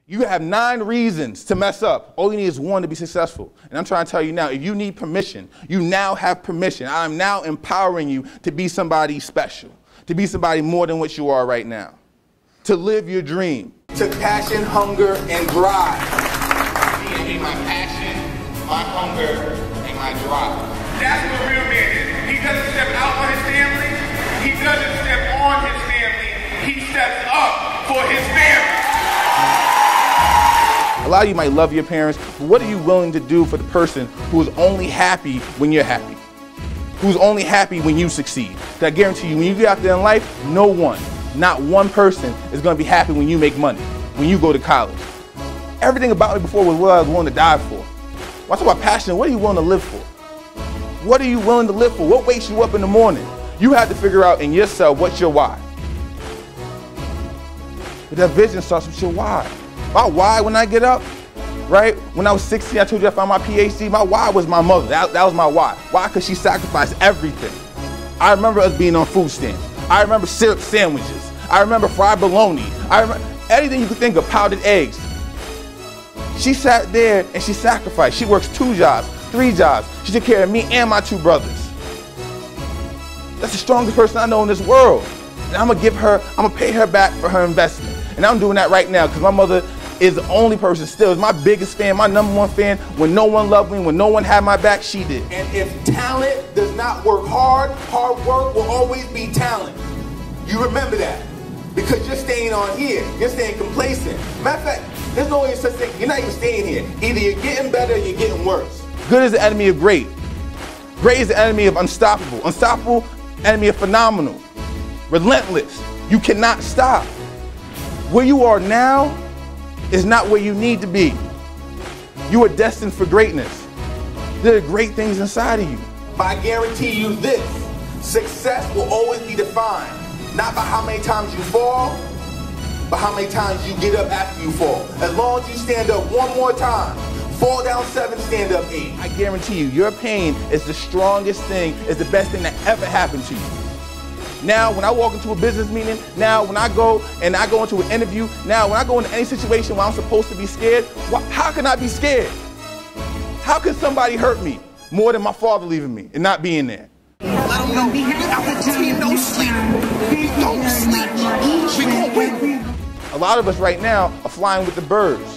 You have 9 reasons to mess up. All you need is 1 to be successful. And I'm trying to tell you now, if you need permission, you now have permission. I'm now empowering you to be somebody special, to be somebody more than what you are right now, to live your dream. To passion, hunger, and drive. Be my passion, my hunger, and my drive. That's what a real man is. He doesn't step out on his family. He doesn't step on his family. He steps up for his family. A lot of you might love your parents, but what are you willing to do for the person who is only happy when you're happy? Who's only happy when you succeed? I guarantee you, when you get out there in life, no one, not one person is going to be happy when you make money, when you go to college. Everything about me before was what I was willing to die for. When I talk about passion, what are you willing to live for? What are you willing to live for? What wakes you up in the morning? You have to figure out in yourself what's your why. But that vision starts with your why. My why when I get up, right? When I was 16, I told you I found my PhD. My why was my mother. That was my why. Why? Because she sacrificed everything. I remember us being on food stamps. I remember syrup sandwiches. I remember fried bologna. I remember anything you could think of, powdered eggs. She sat there and she sacrificed. She works 2 jobs, 3 jobs. She took care of me and my 2 brothers. That's the strongest person I know in this world. And I'm gonna pay her back for her investment. And I'm doing that right now because my mother is the only person still, is my biggest fan, my #1 fan. When no one loved me, when no one had my back, she did. And if talent does not work hard, hard work will always be talent. You remember that. Because you're staying on here. You're staying complacent. Matter of fact, there's no such thing. You're not even staying here. Either you're getting better or you're getting worse. Good is the enemy of great. Great is the enemy of unstoppable. Unstoppable, enemy of phenomenal. Relentless. You cannot stop. Where you are now is not where you need to be. You are destined for greatness. There are great things inside of you. But I guarantee you this, success will always be defined, not by how many times you fall, but how many times you get up after you fall. As long as you stand up 1 more time, fall down 7, stand up 8. I guarantee you, your pain is the strongest thing, is the best thing that ever happened to you. Now, when I walk into a business meeting, now when I go into an interview, now when I go into any situation where I'm supposed to be scared, how can I be scared? How can somebody hurt me more than my father leaving me and not being there? Let them know. Our team don't sleep. Don't sleep. We gonna win. A lot of us right now are flying with the birds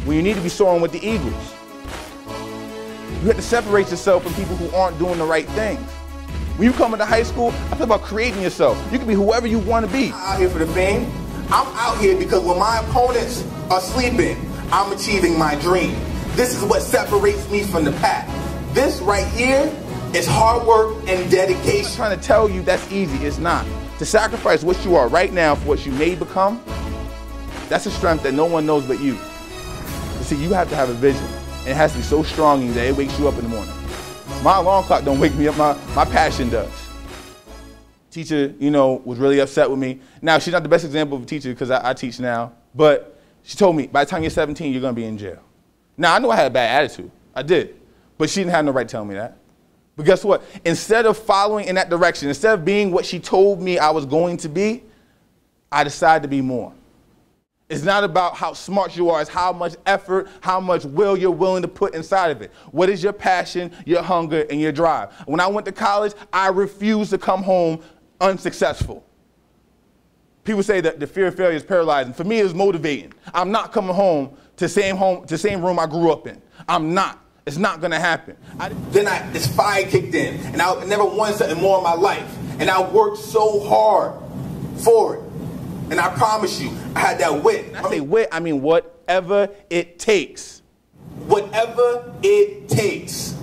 when you need to be soaring with the eagles. You have to separate yourself from people who aren't doing the right things. When you come into high school, I talk about creating yourself. You can be whoever you want to be. I'm out here for the fame. I'm out here because when my opponents are sleeping, I'm achieving my dream. This is what separates me from the pack. This right here is hard work and dedication. I'm trying to tell you that's easy. It's not. To sacrifice what you are right now for what you may become, that's a strength that no one knows but you. You see, you have to have a vision. And it has to be so strong in you that it wakes you up in the morning. My alarm clock don't wake me up, my passion does. Teacher, was really upset with me. Now, she's not the best example of a teacher because I teach now, but she told me, by the time you're 17, you're gonna be in jail. Now, I know I had a bad attitude, I did, but she didn't have no right telling me that. But guess what? Instead of following in that direction, instead of being what she told me I was going to be, I decided to be more. It's not about how smart you are, it's how much effort, how much will you're willing to put inside of it. What is your passion, your hunger, and your drive? When I went to college, I refused to come home unsuccessful. People say that the fear of failure is paralyzing. For me, it was motivating. I'm not coming home to the same room I grew up in. I'm not. It's not gonna happen. Then this fire kicked in, and I never wanted something more in my life. And I worked so hard for it. And I promise you, I had that wit. I say wit, I mean whatever it takes. Whatever it takes.